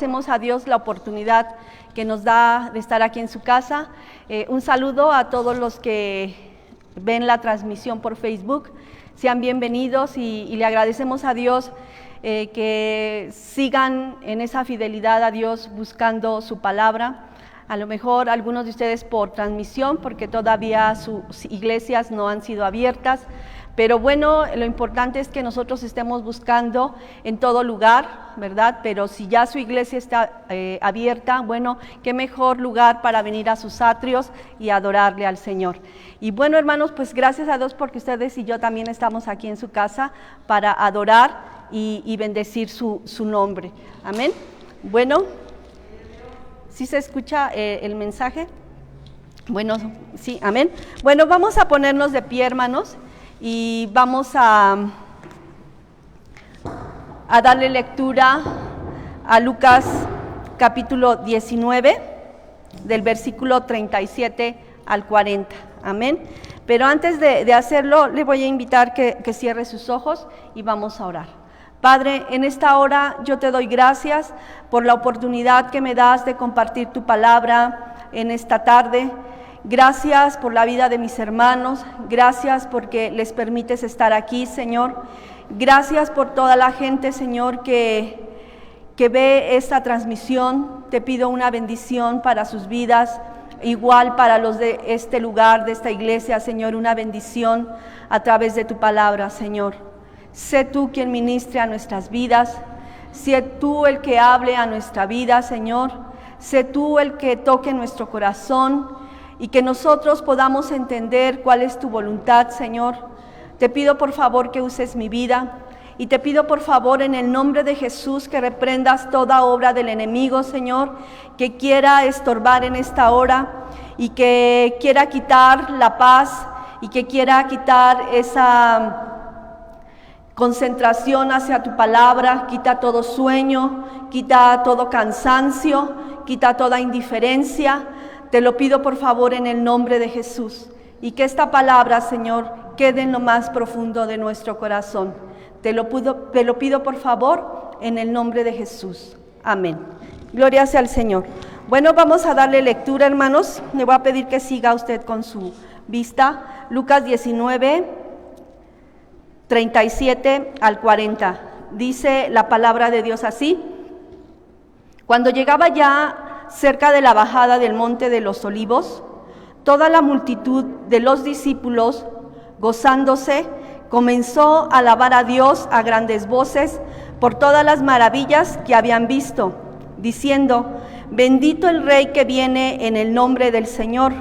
agradecemos a Dios la oportunidad que nos da de estar aquí en su casa. Un saludo a todos los que ven la transmisión por Facebook. Sean bienvenidos y le agradecemos a Dios que sigan en esa fidelidad a Dios buscando su palabra. A lo mejor algunos de ustedes por transmisión, porque todavía sus iglesias no han sido abiertas, pero bueno, lo importante es que nosotros estemos buscando en todo lugar, ¿verdad? Pero si ya su iglesia está abierta, bueno, qué mejor lugar para venir a sus atrios y adorarle al Señor. Y bueno, hermanos, pues gracias a Dios porque ustedes y yo también estamos aquí en su casa para adorar y bendecir su nombre. Amén. Bueno, ¿sí se escucha el mensaje? Bueno, sí, amén. Bueno, vamos a ponernos de pie, hermanos. Y vamos a darle lectura a Lucas capítulo 19, del versículo 37 al 40. Amén. Pero antes de hacerlo, le voy a invitar que cierre sus ojos y vamos a orar. Padre, en esta hora yo te doy gracias por la oportunidad que me das de compartir tu palabra en esta tarde. Gracias por la vida de mis hermanos, gracias porque les permites estar aquí, Señor. Gracias por toda la gente, Señor, que ve esta transmisión. Te pido una bendición para sus vidas, igual para los de este lugar, de esta iglesia, Señor, una bendición a través de tu palabra, Señor. Sé tú quien ministre a nuestras vidas, sé tú el que hable a nuestra vida, Señor. Sé tú el que toque nuestro corazón, y que nosotros podamos entender cuál es tu voluntad, Señor. Te pido por favor que uses mi vida y te pido por favor en el nombre de Jesús que reprendas toda obra del enemigo, Señor, que quiera estorbar en esta hora y que quiera quitar la paz y que quiera quitar esa concentración hacia tu palabra. Quita todo sueño, quita todo cansancio, quita toda indiferencia. Te lo pido por favor en el nombre de Jesús y que esta palabra, Señor, quede en lo más profundo de nuestro corazón. Te lo pido por favor en el nombre de Jesús. Amén. Gloria sea al Señor. Bueno, vamos a darle lectura, hermanos. Le voy a pedir que siga usted con su vista. Lucas 19, 37 al 40. Dice la palabra de Dios así. Cuando llegaba ya cerca de la bajada del monte de los Olivos, toda la multitud de los discípulos, gozándose, comenzó a alabar a Dios a grandes voces por todas las maravillas que habían visto, diciendo: bendito el Rey que viene en el nombre del Señor,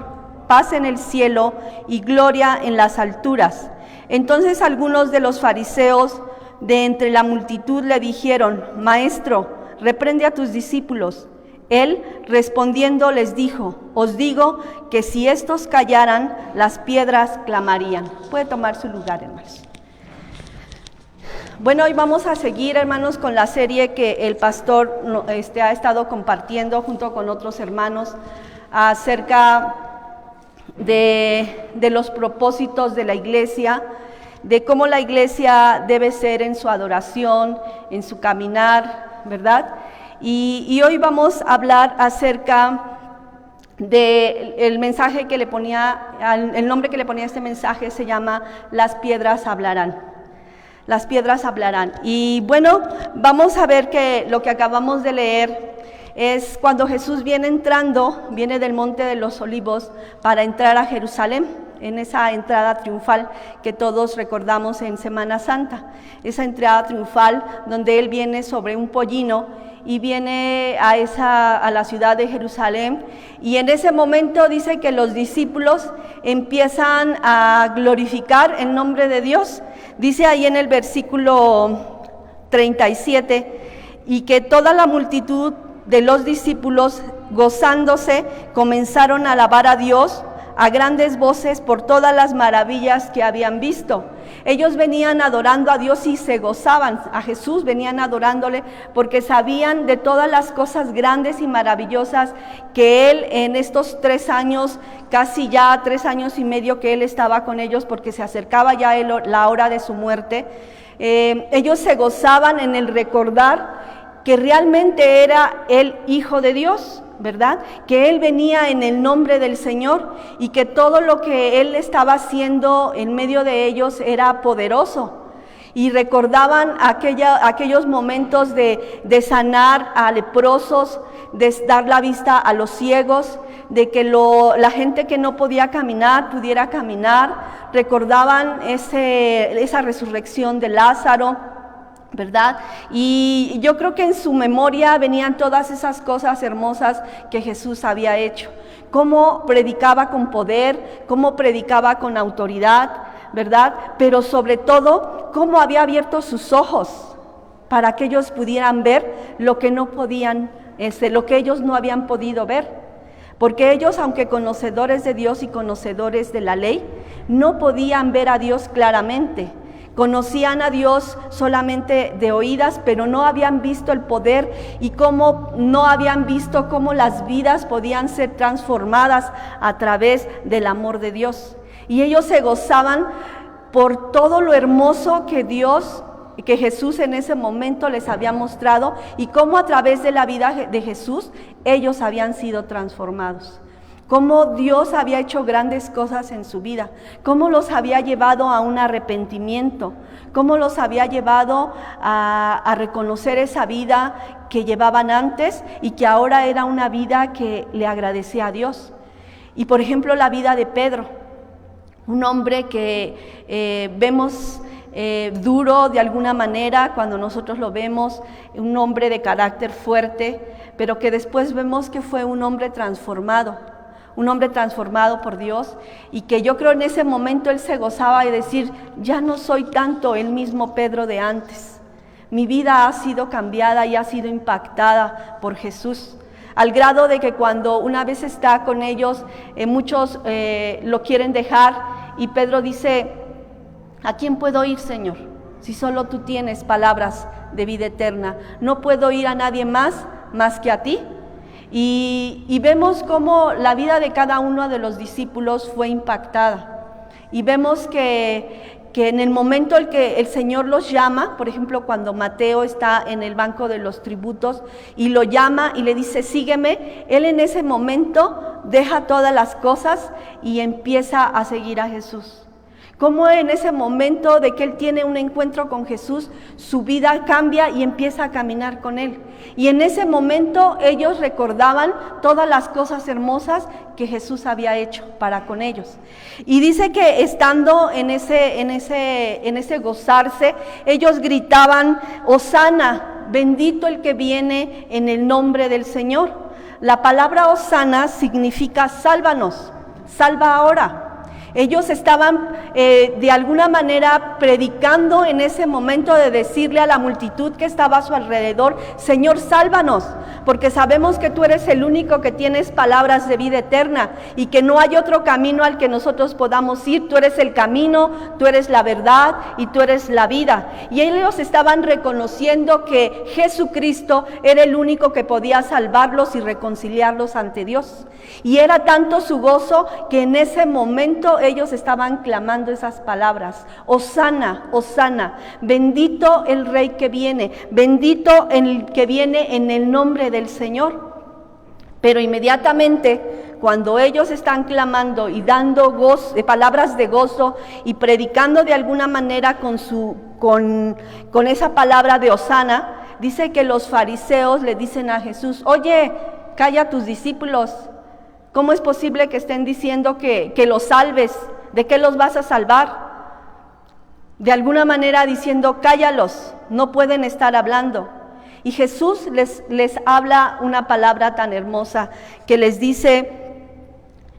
paz en el cielo y gloria en las alturas. Entonces algunos de los fariseos de entre la multitud le dijeron: Maestro, reprende a tus discípulos. Él, respondiendo, les dijo: os digo que si estos callaran, las piedras clamarían. Puede tomar su lugar, hermanos. Bueno, hoy vamos a seguir, hermanos, con la serie que el pastor ha estado compartiendo junto con otros hermanos acerca de los propósitos de la iglesia, de cómo la iglesia debe ser en su adoración, en su caminar, ¿verdad? Y hoy vamos a hablar acerca del mensaje que le ponía, el nombre que le ponía a este mensaje se llama Las piedras hablarán. Las piedras hablarán. Y bueno, vamos a ver que lo que acabamos de leer es cuando Jesús viene del monte de los Olivos para entrar a Jerusalén, en esa entrada triunfal que todos recordamos en Semana Santa, esa entrada triunfal donde Él viene sobre un pollino y viene a la ciudad de Jerusalén, y en ese momento dice que los discípulos empiezan a glorificar el nombre de Dios. Dice ahí en el versículo 37, y que toda la multitud de los discípulos, gozándose, comenzaron a alabar a Dios a grandes voces por todas las maravillas que habían visto. Ellos venían adorando a Dios y se gozaban. A Jesús venían adorándole porque sabían de todas las cosas grandes y maravillosas que Él en estos 3 años, casi ya 3 años y medio que Él estaba con ellos, porque se acercaba ya la hora de su muerte, ellos se gozaban en el recordar que realmente era el Hijo de Dios, ¿verdad? Que Él venía en el nombre del Señor y que todo lo que Él estaba haciendo en medio de ellos era poderoso. Y recordaban aquellos momentos de sanar a leprosos, de dar la vista a los ciegos, de que la gente que no podía caminar pudiera caminar. Recordaban esa resurrección de Lázaro, ¿verdad? Y yo creo que en su memoria venían todas esas cosas hermosas que Jesús había hecho. Cómo predicaba con poder, cómo predicaba con autoridad, ¿verdad? Pero sobre todo, cómo había abierto sus ojos para que ellos pudieran ver lo que no podían, lo que ellos no habían podido ver. Porque ellos, aunque conocedores de Dios y conocedores de la ley, no podían ver a Dios claramente. Conocían a Dios solamente de oídas, pero no habían visto el poder y no habían visto cómo las vidas podían ser transformadas a través del amor de Dios. Y ellos se gozaban por todo lo hermoso que Jesús en ese momento les había mostrado y cómo a través de la vida de Jesús ellos habían sido transformados. Cómo Dios había hecho grandes cosas en su vida, cómo los había llevado a un arrepentimiento, cómo los había llevado a reconocer esa vida que llevaban antes y que ahora era una vida que le agradecía a Dios. Y por ejemplo la vida de Pedro, un hombre que vemos duro de alguna manera cuando nosotros lo vemos, un hombre de carácter fuerte, pero que después vemos que fue un hombre transformado por Dios, y que yo creo en ese momento él se gozaba de decir, ya no soy tanto el mismo Pedro de antes, mi vida ha sido cambiada y ha sido impactada por Jesús, al grado de que cuando una vez está con ellos, muchos lo quieren dejar, y Pedro dice, ¿a quién puedo ir, Señor? Si solo tú tienes palabras de vida eterna, no puedo ir a nadie más que a ti. Y vemos cómo la vida de cada uno de los discípulos fue impactada. Y vemos que en el momento en que el Señor los llama, por ejemplo, cuando Mateo está en el banco de los tributos y lo llama y le dice, sígueme, él en ese momento deja todas las cosas y empieza a seguir a Jesús. Cómo en ese momento de que él tiene un encuentro con Jesús, su vida cambia y empieza a caminar con él. Y en ese momento ellos recordaban todas las cosas hermosas que Jesús había hecho para con ellos. Y dice que estando en ese gozarse, ellos gritaban, Hosana, bendito el que viene en el nombre del Señor. La palabra Hosana significa sálvanos, salva ahora. Ellos estaban de alguna manera predicando en ese momento de decirle a la multitud que estaba a su alrededor, Señor, sálvanos, porque sabemos que tú eres el único que tienes palabras de vida eterna y que no hay otro camino al que nosotros podamos ir. Tú eres el camino, tú eres la verdad y tú eres la vida. Y ellos estaban reconociendo que Jesucristo era el único que podía salvarlos y reconciliarlos ante Dios. Y era tanto su gozo que en ese momento ellos estaban clamando esas palabras, Hosana, Hosana, bendito el Rey que viene, bendito el que viene en el nombre del Señor. Pero inmediatamente cuando ellos están clamando y dando palabras de gozo y predicando de alguna manera con esa palabra de Hosana, dice que los fariseos le dicen a Jesús, oye, calla a tus discípulos. ¿Cómo es posible que estén diciendo que los salves? ¿De qué los vas a salvar? De alguna manera diciendo, cállalos, no pueden estar hablando. Y Jesús les habla una palabra tan hermosa que les dice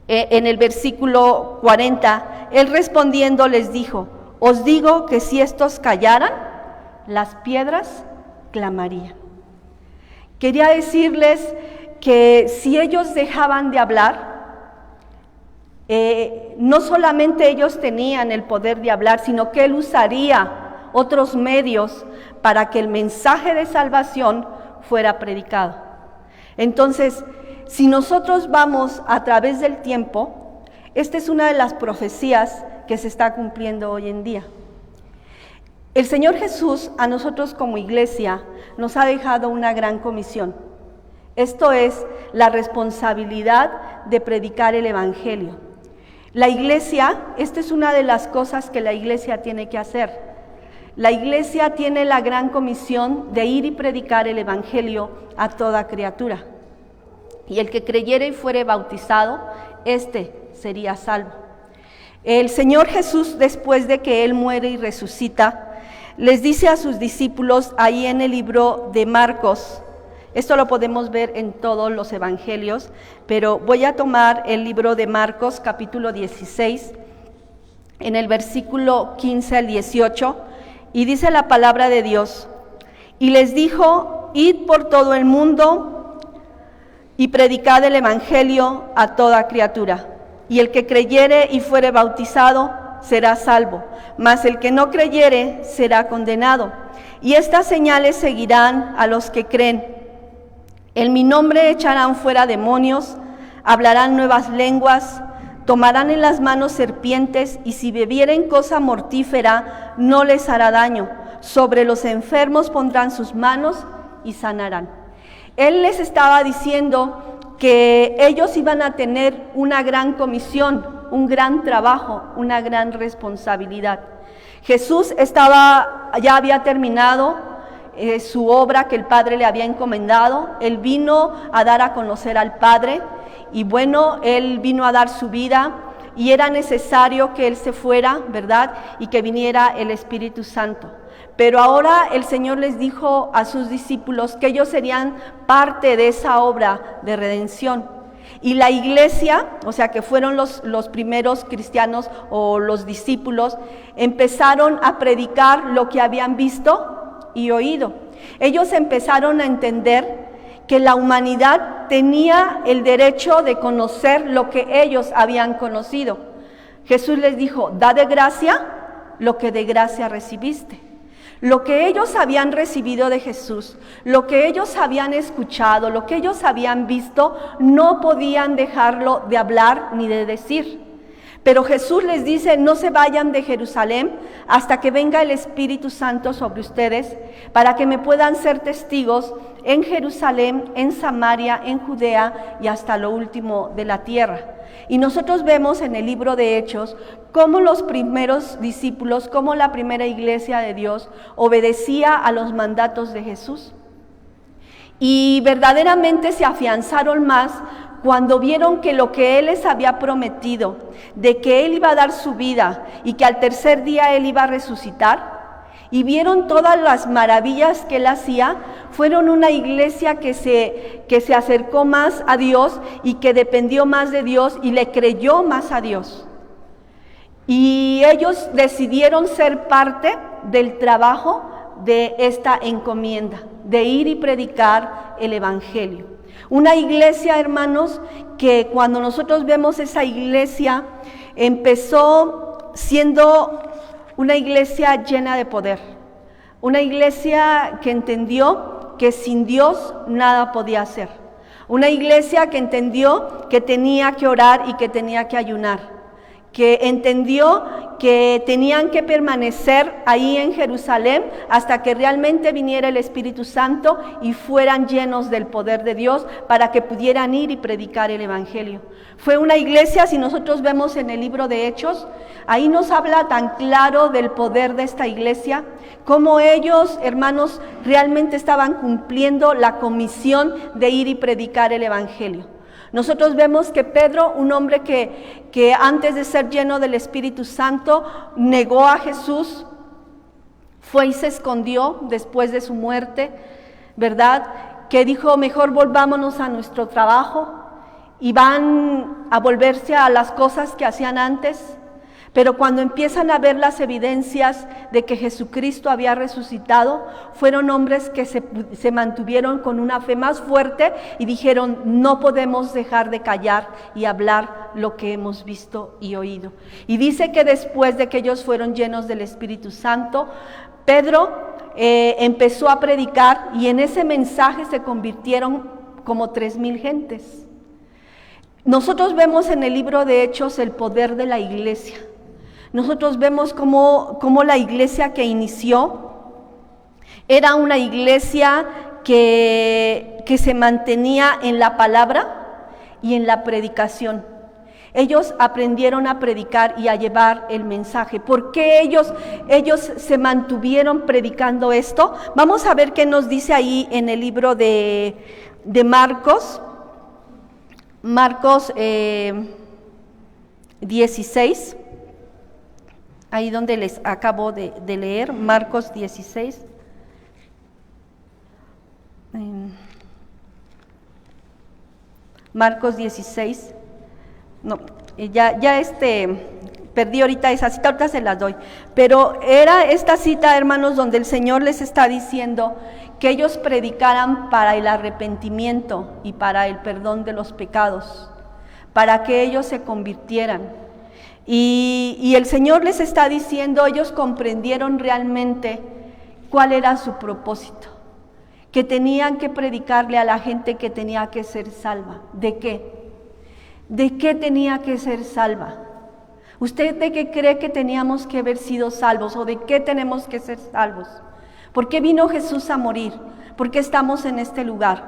en el versículo 40, Él respondiendo les dijo, os digo que si estos callaran, las piedras clamarían. Quería decirles que si ellos dejaban de hablar, no solamente ellos tenían el poder de hablar, sino que Él usaría otros medios para que el mensaje de salvación fuera predicado. Entonces, si nosotros vamos a través del tiempo, esta es una de las profecías que se está cumpliendo hoy en día. El Señor Jesús a nosotros como iglesia nos ha dejado una gran comisión. Esto es la responsabilidad de predicar el Evangelio. La iglesia, esta es una de las cosas que la iglesia tiene que hacer. La iglesia tiene la gran comisión de ir y predicar el Evangelio a toda criatura. Y el que creyere y fuere bautizado, éste sería salvo. El Señor Jesús, después de que Él muere y resucita, les dice a sus discípulos ahí en el libro de Marcos, esto lo podemos ver en todos los evangelios, pero voy a tomar el libro de Marcos, capítulo 16, en el versículo 15 al 18, y dice la palabra de Dios, y les dijo, id por todo el mundo y predicad el evangelio a toda criatura, y el que creyere y fuere bautizado será salvo, mas el que no creyere será condenado. Y estas señales seguirán a los que creen. En mi nombre echarán fuera demonios, hablarán nuevas lenguas, tomarán en las manos serpientes, y si bebieren cosa mortífera no les hará daño. Sobre los enfermos pondrán sus manos y sanarán. Él les estaba diciendo que ellos iban a tener una gran comisión, un gran trabajo, una gran responsabilidad. Jesús ya había terminado su obra que el Padre le había encomendado. Él vino a dar a conocer al Padre y bueno, Él vino a dar su vida y era necesario que Él se fuera, ¿verdad? Y que viniera el Espíritu Santo. Pero ahora el Señor les dijo a sus discípulos que ellos serían parte de esa obra de redención. Y la iglesia, o sea que fueron los primeros cristianos o los discípulos, empezaron a predicar lo que habían visto y oído. Ellos empezaron a entender que la humanidad tenía el derecho de conocer lo que ellos habían conocido. Jesús les dijo, da de gracia lo que de gracia recibiste. Lo que ellos habían recibido de Jesús, lo que ellos habían escuchado, lo que ellos habían visto, no podían dejarlo de hablar ni de decir. Pero Jesús les dice, no se vayan de Jerusalén hasta que venga el Espíritu Santo sobre ustedes, para que me puedan ser testigos en Jerusalén, en Samaria, en Judea y hasta lo último de la tierra. Y nosotros vemos en el libro de Hechos cómo los primeros discípulos, cómo la primera iglesia de Dios obedecía a los mandatos de Jesús. Y verdaderamente se afianzaron más cuando vieron que lo que Él les había prometido, de que Él iba a dar su vida y que al tercer día Él iba a resucitar, y vieron todas las maravillas que Él hacía, fueron una iglesia que se acercó más a Dios y que dependió más de Dios y le creyó más a Dios. Y ellos decidieron ser parte del trabajo de esta encomienda, de ir y predicar el Evangelio. Una iglesia, hermanos, que cuando nosotros vemos esa iglesia, empezó siendo una iglesia llena de poder, una iglesia que entendió que sin Dios nada podía hacer, una iglesia que entendió que tenía que orar y que tenía que ayunar, que entendió que tenían que permanecer ahí en Jerusalén hasta que realmente viniera el Espíritu Santo y fueran llenos del poder de Dios para que pudieran ir y predicar el Evangelio. Fue una iglesia, si nosotros vemos en el libro de Hechos, ahí nos habla tan claro del poder de esta iglesia, cómo ellos, hermanos, realmente estaban cumpliendo la comisión de ir y predicar el Evangelio. Nosotros vemos que Pedro, un hombre que antes de ser lleno del Espíritu Santo, negó a Jesús, fue y se escondió después de su muerte, ¿verdad? Que dijo, mejor volvámonos a nuestro trabajo, y van a volverse a las cosas que hacían antes. Pero cuando empiezan a ver las evidencias de que Jesucristo había resucitado, fueron hombres que se mantuvieron con una fe más fuerte y dijeron, no podemos dejar de callar y hablar lo que hemos visto y oído. Y dice que después de que ellos fueron llenos del Espíritu Santo, Pedro empezó a predicar y en ese mensaje se convirtieron como 3,000 gentes. Nosotros vemos en el libro de Hechos el poder de la iglesia. Nosotros vemos cómo la iglesia que inició era una iglesia que se mantenía en la palabra y en la predicación. Ellos aprendieron a predicar y a llevar el mensaje. ¿Por qué ellos se mantuvieron predicando esto? Vamos a ver qué nos dice ahí en el libro de Marcos. Marcos 16, ahí donde les acabo de leer, Marcos 16. Marcos 16, no, perdí ahorita esa cita, ahorita se las doy, pero era esta cita, hermanos, donde el Señor les está diciendo que ellos predicaran para el arrepentimiento y para el perdón de los pecados, para que ellos se convirtieran. Y el Señor les está diciendo, ellos comprendieron realmente cuál era su propósito, que tenían que predicarle a la gente que tenía que ser salva. ¿De qué? ¿De qué tenía que ser salva? ¿Usted de qué cree que teníamos que haber sido salvos o de qué tenemos que ser salvos? ¿Por qué vino Jesús a morir? ¿Por qué estamos en este lugar?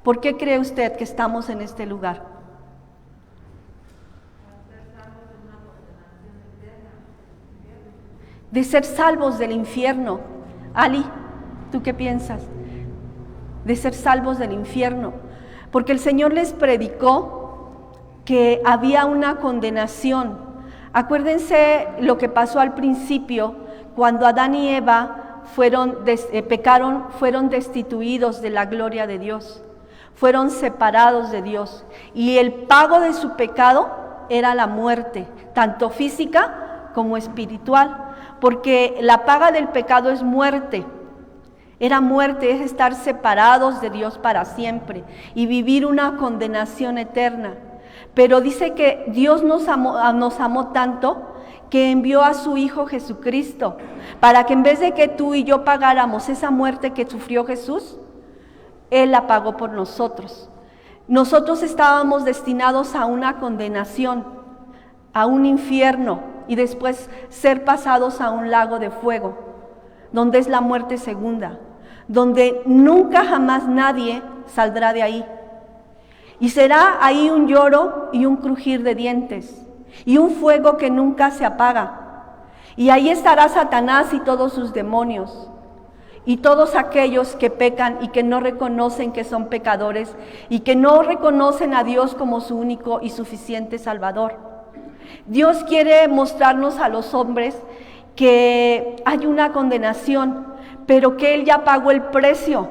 ¿Por qué cree usted que estamos en este lugar? De ser salvos del infierno. Ali, ¿tú qué piensas? De ser salvos del infierno. Porque el Señor les predicó que había una condenación. Acuérdense lo que pasó al principio, cuando Adán y Eva pecaron, fueron destituidos de la gloria de Dios, fueron separados de Dios, y el pago de su pecado era la muerte, tanto física como espiritual, porque la paga del pecado es muerte. Era muerte, es estar separados de Dios para siempre y vivir una condenación eterna. Pero dice que Dios nos amó tanto que envió a su Hijo Jesucristo, para que en vez de que tú y yo pagáramos esa muerte que sufrió Jesús, Él la pagó por nosotros. Nosotros estábamos destinados a una condenación, a un infierno, y después ser pasados a un lago de fuego, donde es la muerte segunda, donde nunca jamás nadie saldrá de ahí. Y será ahí un lloro y un crujir de dientes, y un fuego que nunca se apaga. Y ahí estará Satanás y todos sus demonios, y todos aquellos que pecan y que no reconocen que son pecadores, y que no reconocen a Dios como su único y suficiente Salvador. Dios quiere mostrarnos a los hombres que hay una condenación, pero que Él ya pagó el precio,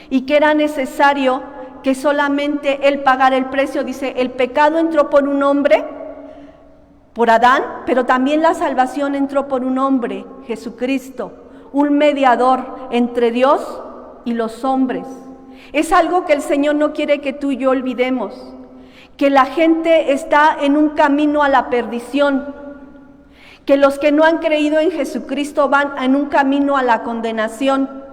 y que era necesario que solamente Él pagara el precio. Dice, el pecado entró por un hombre, por Adán, pero también la salvación entró por un hombre, Jesucristo, un mediador entre Dios y los hombres. Es algo que el Señor no quiere que tú y yo olvidemos, que la gente está en un camino a la perdición, que los que no han creído en Jesucristo van en un camino a la condenación,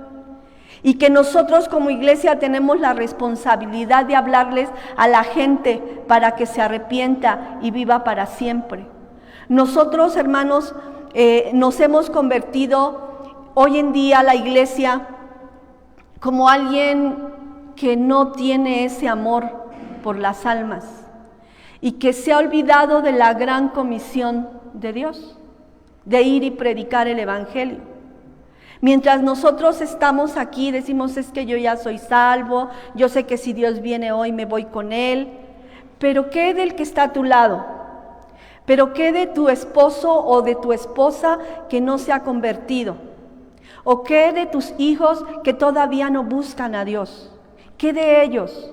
y que nosotros como iglesia tenemos la responsabilidad de hablarles a la gente para que se arrepienta y viva para siempre. Nosotros, hermanos, nos hemos convertido hoy en día la iglesia como alguien que no tiene ese amor por las almas y que se ha olvidado de la gran comisión de Dios, de ir y predicar el evangelio. Mientras nosotros estamos aquí, decimos, es que yo ya soy salvo, yo sé que si Dios viene hoy me voy con Él, pero ¿qué del que está a tu lado? ¿Pero qué de tu esposo o de tu esposa que no se ha convertido? ¿O qué de tus hijos que todavía no buscan a Dios? ¿Qué de ellos?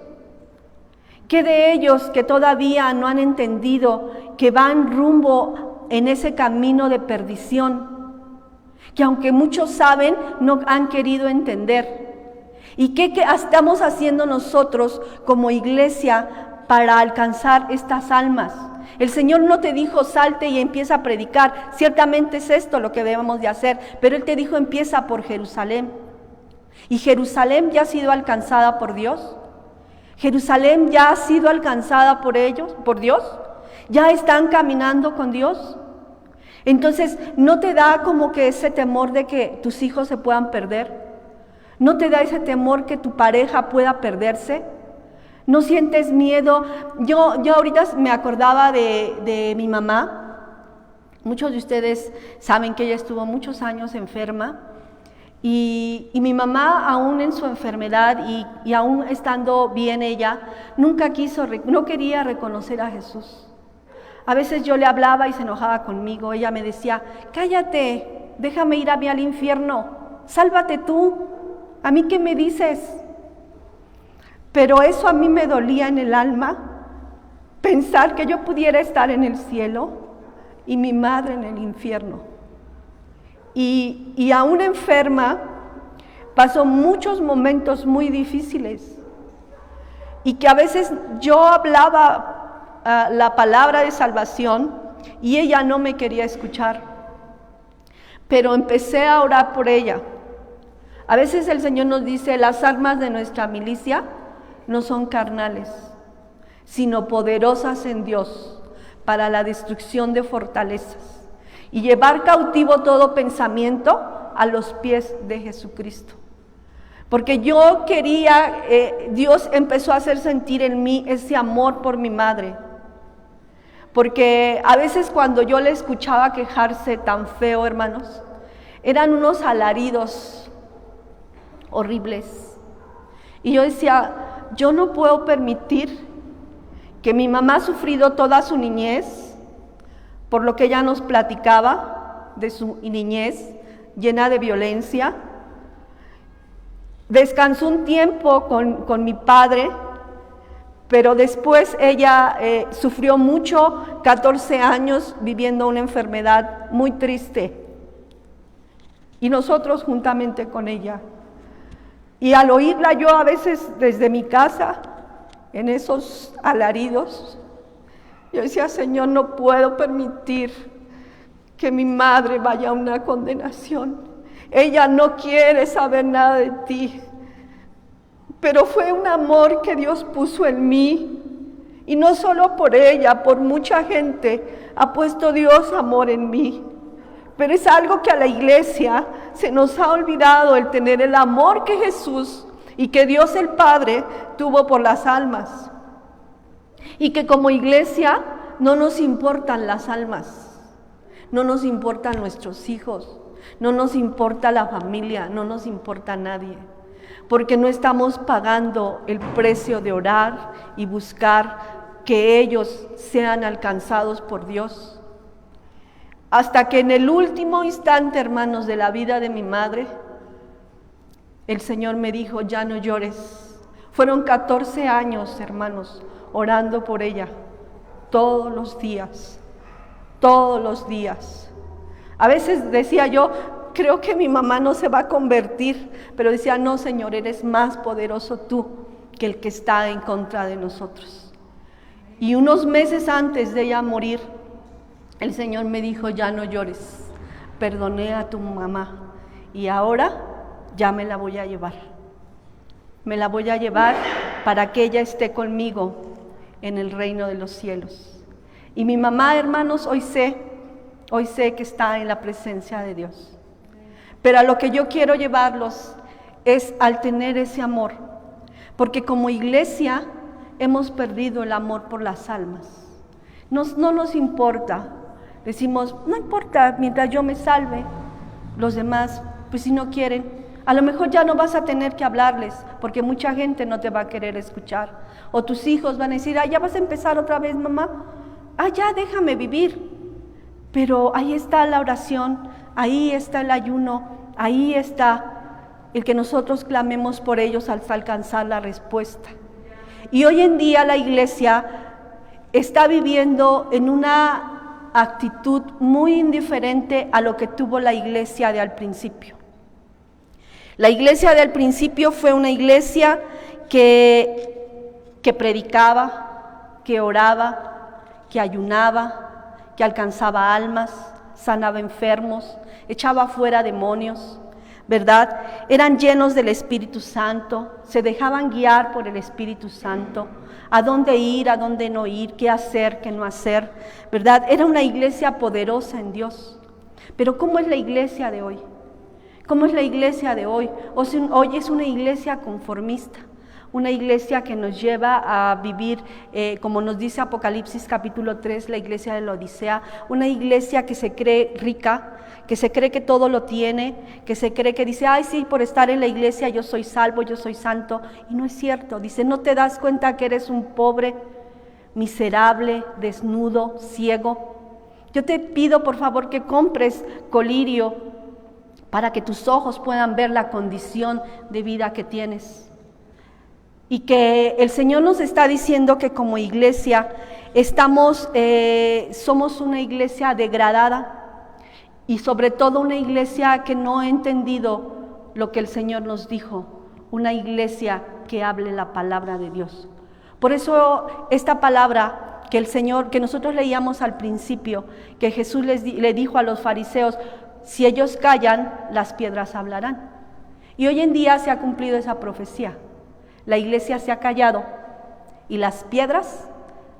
¿Qué de ellos que todavía no han entendido que van rumbo en ese camino de perdición? Que aunque muchos saben, no han querido entender. ¿Y qué estamos haciendo nosotros como iglesia para alcanzar estas almas? El Señor no te dijo salte y empieza a predicar, ciertamente es esto lo que debemos de hacer, pero Él te dijo empieza por Jerusalén. ¿Y Jerusalén ya ha sido alcanzada por Dios? ¿Jerusalén ya ha sido alcanzada por ellos, por Dios? ¿Ya están caminando con Dios? Entonces, ¿no te da como que ese temor de que tus hijos se puedan perder? ¿No te da ese temor que tu pareja pueda perderse? ¿No sientes miedo? Yo ahorita me acordaba de mi mamá. Muchos de ustedes saben que ella estuvo muchos años enferma. Y mi mamá, aún en su enfermedad y aún estando bien ella, no quería reconocer a Jesús. A veces yo le hablaba y se enojaba conmigo. Ella me decía, cállate, déjame ir a mí al infierno, sálvate tú, ¿a mí qué me dices? Pero eso a mí me dolía en el alma, pensar que yo pudiera estar en el cielo y mi madre en el infierno. Y aún enferma, pasó muchos momentos muy difíciles y que a veces yo hablaba la palabra de salvación y ella no me quería escuchar, pero empecé a orar por ella. A veces el Señor nos dice, las armas de nuestra milicia no son carnales, sino poderosas en Dios para la destrucción de fortalezas y llevar cautivo todo pensamiento a los pies de Jesucristo. Porque yo quería, Dios empezó a hacer sentir en mí ese amor por mi madre. Porque a veces cuando yo le escuchaba quejarse tan feo, hermanos, eran unos alaridos horribles. Y yo decía, yo no puedo permitir que mi mamá ha sufrido toda su niñez, por lo que ella nos platicaba de su niñez llena de violencia. Descansó un tiempo con mi padre, pero después ella sufrió mucho, 14 años viviendo una enfermedad muy triste. Y nosotros juntamente con ella. Y al oírla yo a veces desde mi casa, en esos alaridos, yo decía, Señor, no puedo permitir que mi madre vaya a una condenación. Ella no quiere saber nada de ti. Pero fue un amor que Dios puso en mí. Y no solo por ella, por mucha gente ha puesto Dios amor en mí. Pero es algo que a la iglesia se nos ha olvidado, el tener el amor que Jesús y que Dios el Padre tuvo por las almas. Y que como iglesia no nos importan las almas, no nos importan nuestros hijos, no nos importa la familia, no nos importa nadie, porque no estamos pagando el precio de orar y buscar que ellos sean alcanzados por Dios. Hasta que en el último instante, hermanos, de la vida de mi madre, el Señor me dijo, ya no llores. Fueron 14 años, hermanos, orando por ella, todos los días, todos los días. A veces decía yo, creo que mi mamá no se va a convertir, pero decía, no, Señor, eres más poderoso tú que el que está en contra de nosotros. Y unos meses antes de ella morir, el Señor me dijo, ya no llores, perdoné a tu mamá y ahora ya me la voy a llevar. Me la voy a llevar para que ella esté conmigo en el reino de los cielos. Y mi mamá, hermanos, hoy sé que está en la presencia de Dios. Pero a lo que yo quiero llevarlos es al tener ese amor, porque como iglesia hemos perdido el amor por las almas. No nos importa, decimos, no importa, mientras yo me salve, los demás, pues si no quieren, a lo mejor ya no vas a tener que hablarles, porque mucha gente no te va a querer escuchar. O tus hijos van a decir, ya vas a empezar otra vez, mamá. Ya déjame vivir. Pero ahí está la oración, ahí está el ayuno, ahí está el que nosotros clamemos por ellos hasta alcanzar la respuesta. Y hoy en día la iglesia está viviendo en una actitud muy indiferente a lo que tuvo la iglesia de al principio. La iglesia del principio fue una iglesia que predicaba, que oraba, que ayunaba, que alcanzaba almas, sanaba enfermos, echaba fuera demonios, ¿verdad? Eran llenos del Espíritu Santo, se dejaban guiar por el Espíritu Santo, a dónde ir, a dónde no ir, qué hacer, qué no hacer, ¿verdad? Era una iglesia poderosa en Dios. Pero ¿cómo es la iglesia de hoy? ¿Cómo es la iglesia de hoy? Hoy es una iglesia conformista, una iglesia que nos lleva a vivir, como nos dice Apocalipsis capítulo 3, la iglesia de la Odisea, una iglesia que se cree rica, que se cree que todo lo tiene, que se cree que dice, ay sí, por estar en la iglesia yo soy salvo, yo soy santo, y no es cierto. Dice, ¿no te das cuenta que eres un pobre, miserable, desnudo, ciego? Yo te pido por favor que compres colirio para que tus ojos puedan ver la condición de vida que tienes. Y que el Señor nos está diciendo que como iglesia somos una iglesia degradada y sobre todo una iglesia que no ha entendido lo que el Señor nos dijo, una iglesia que hable la palabra de Dios. Por eso esta palabra que nosotros leíamos al principio, que Jesús le dijo a los fariseos, si ellos callan, las piedras hablarán. Y hoy en día se ha cumplido esa profecía. La iglesia se ha callado y las piedras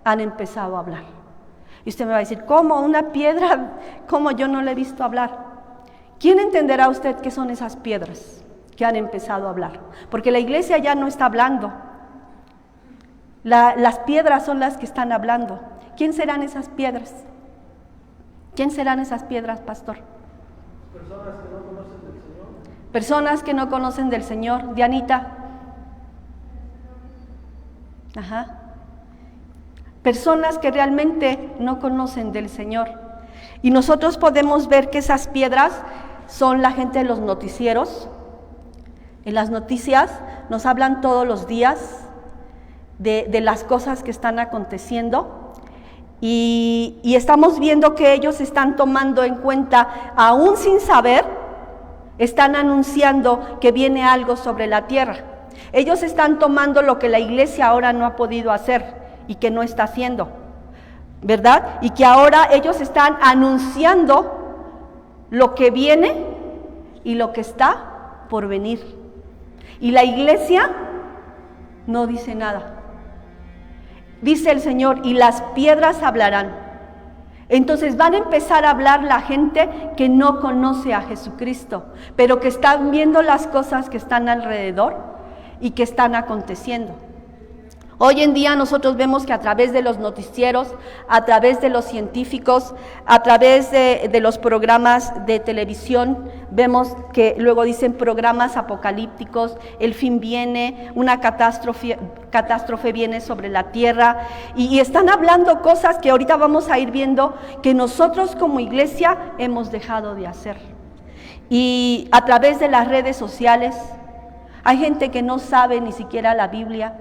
han empezado a hablar. Y usted me va a decir, ¿cómo? ¿Una piedra? ¿Cómo? Yo no la he visto hablar. ¿Quién entenderá usted qué son esas piedras que han empezado a hablar? Porque la iglesia ya no está hablando. Las piedras son las que están hablando. ¿Quién serán esas piedras? ¿Quién serán esas piedras, pastor? Personas que no conocen del Señor. Personas que no conocen del Señor. Dianita. Ajá. Personas que realmente no conocen del Señor. Y nosotros podemos ver que esas piedras son la gente de los noticieros. En las noticias nos hablan todos los días de las cosas que están aconteciendo. Y estamos viendo que ellos están tomando en cuenta, aún sin saber, están anunciando que viene algo sobre la tierra. Ellos están tomando lo que la iglesia ahora no ha podido hacer y que no está haciendo, ¿verdad? Y que ahora ellos están anunciando lo que viene y lo que está por venir. Y la iglesia no dice nada. Dice el Señor, y las piedras hablarán. Entonces van a empezar a hablar la gente que no conoce a Jesucristo, pero que están viendo las cosas que están alrededor y que están aconteciendo. Hoy en día nosotros vemos que a través de los noticieros, a través de los científicos, a través de los programas de televisión, vemos que luego dicen programas apocalípticos, el fin viene, una catástrofe viene sobre la tierra, y están hablando cosas que ahorita vamos a ir viendo que nosotros como iglesia hemos dejado de hacer. Y a través de las redes sociales, hay gente que no sabe ni siquiera la Biblia,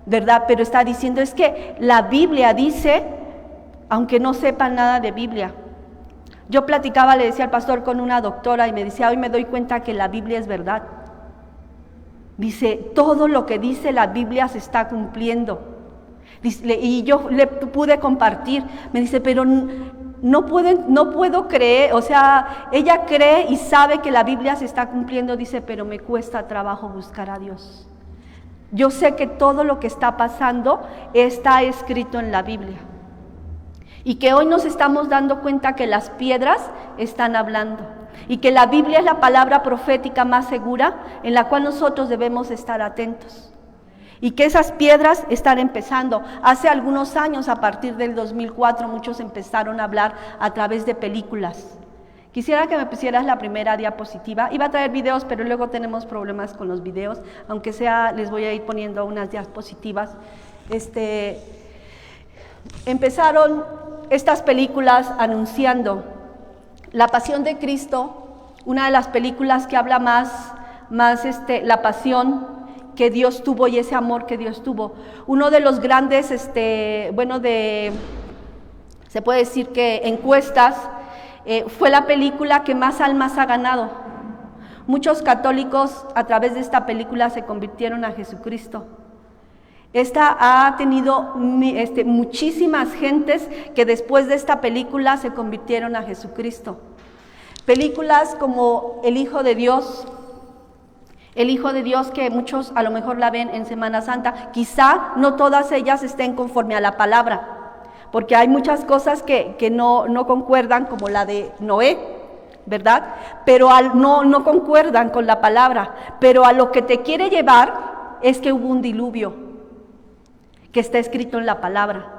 ¿verdad? Pero está diciendo, es que la Biblia dice, aunque no sepan nada de Biblia. Yo platicaba, le decía al pastor, con una doctora y me decía, hoy me doy cuenta que la Biblia es verdad. Dice, todo lo que dice la Biblia se está cumpliendo. Dice, y yo le pude compartir, me dice, pero no puedo creer, o sea, ella cree y sabe que la Biblia se está cumpliendo, dice, pero me cuesta trabajo buscar a Dios. Yo sé que todo lo que está pasando está escrito en la Biblia. Y que hoy nos estamos dando cuenta que las piedras están hablando. Y que la Biblia es la palabra profética más segura en la cual nosotros debemos estar atentos. Y que esas piedras están empezando. Hace algunos años, a partir del 2004, muchos empezaron a hablar a través de películas. Quisiera que me pusieras la primera diapositiva. Iba a traer videos, pero luego tenemos problemas con los videos. Aunque sea, les voy a ir poniendo unas diapositivas. Empezaron estas películas anunciando la pasión de Cristo, una de las películas que habla más la pasión que Dios tuvo y ese amor que Dios tuvo. Uno de los grandes, se puede decir que encuestas, fue la película que más almas ha ganado. Muchos católicos a través de esta película se convirtieron a Jesucristo. Esta ha tenido muchísimas gentes que después de esta película se convirtieron a Jesucristo. Películas como El Hijo de Dios, El Hijo de Dios, que muchos a lo mejor la ven en Semana Santa, quizá no todas ellas estén conforme a la palabra, porque hay muchas cosas que no concuerdan, como la de Noé, ¿verdad? Pero no concuerdan con la palabra, pero a lo que te quiere llevar es que hubo un diluvio que está escrito en la palabra.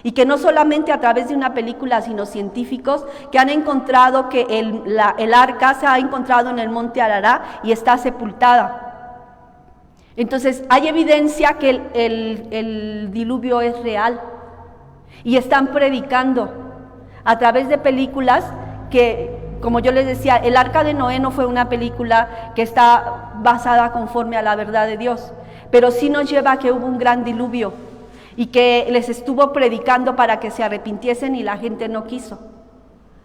Y que no solamente a través de una película, sino científicos que han encontrado que el arca se ha encontrado en el monte Arará y está sepultada. Entonces hay evidencia que el diluvio es real. Y están predicando a través de películas que, como yo les decía, el arca de Noé no fue una película que está basada conforme a la verdad de Dios, pero sí nos lleva a que hubo un gran diluvio y que les estuvo predicando para que se arrepintiesen y la gente no quiso,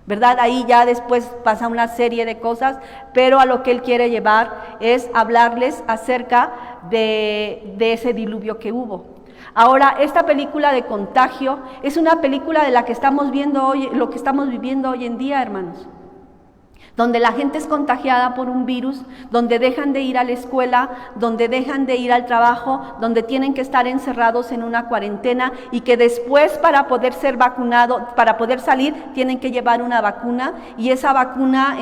¿verdad? Ahí ya después pasa una serie de cosas, pero a lo que él quiere llevar es hablarles acerca de ese diluvio que hubo. Ahora, esta película de Contagio es una película de la que estamos viendo hoy, lo que estamos viviendo hoy en día, hermanos, donde la gente es contagiada por un virus, donde dejan de ir a la escuela, donde dejan de ir al trabajo, donde tienen que estar encerrados en una cuarentena y que después para poder ser vacunado, para poder salir, tienen que llevar una vacuna y esa vacuna,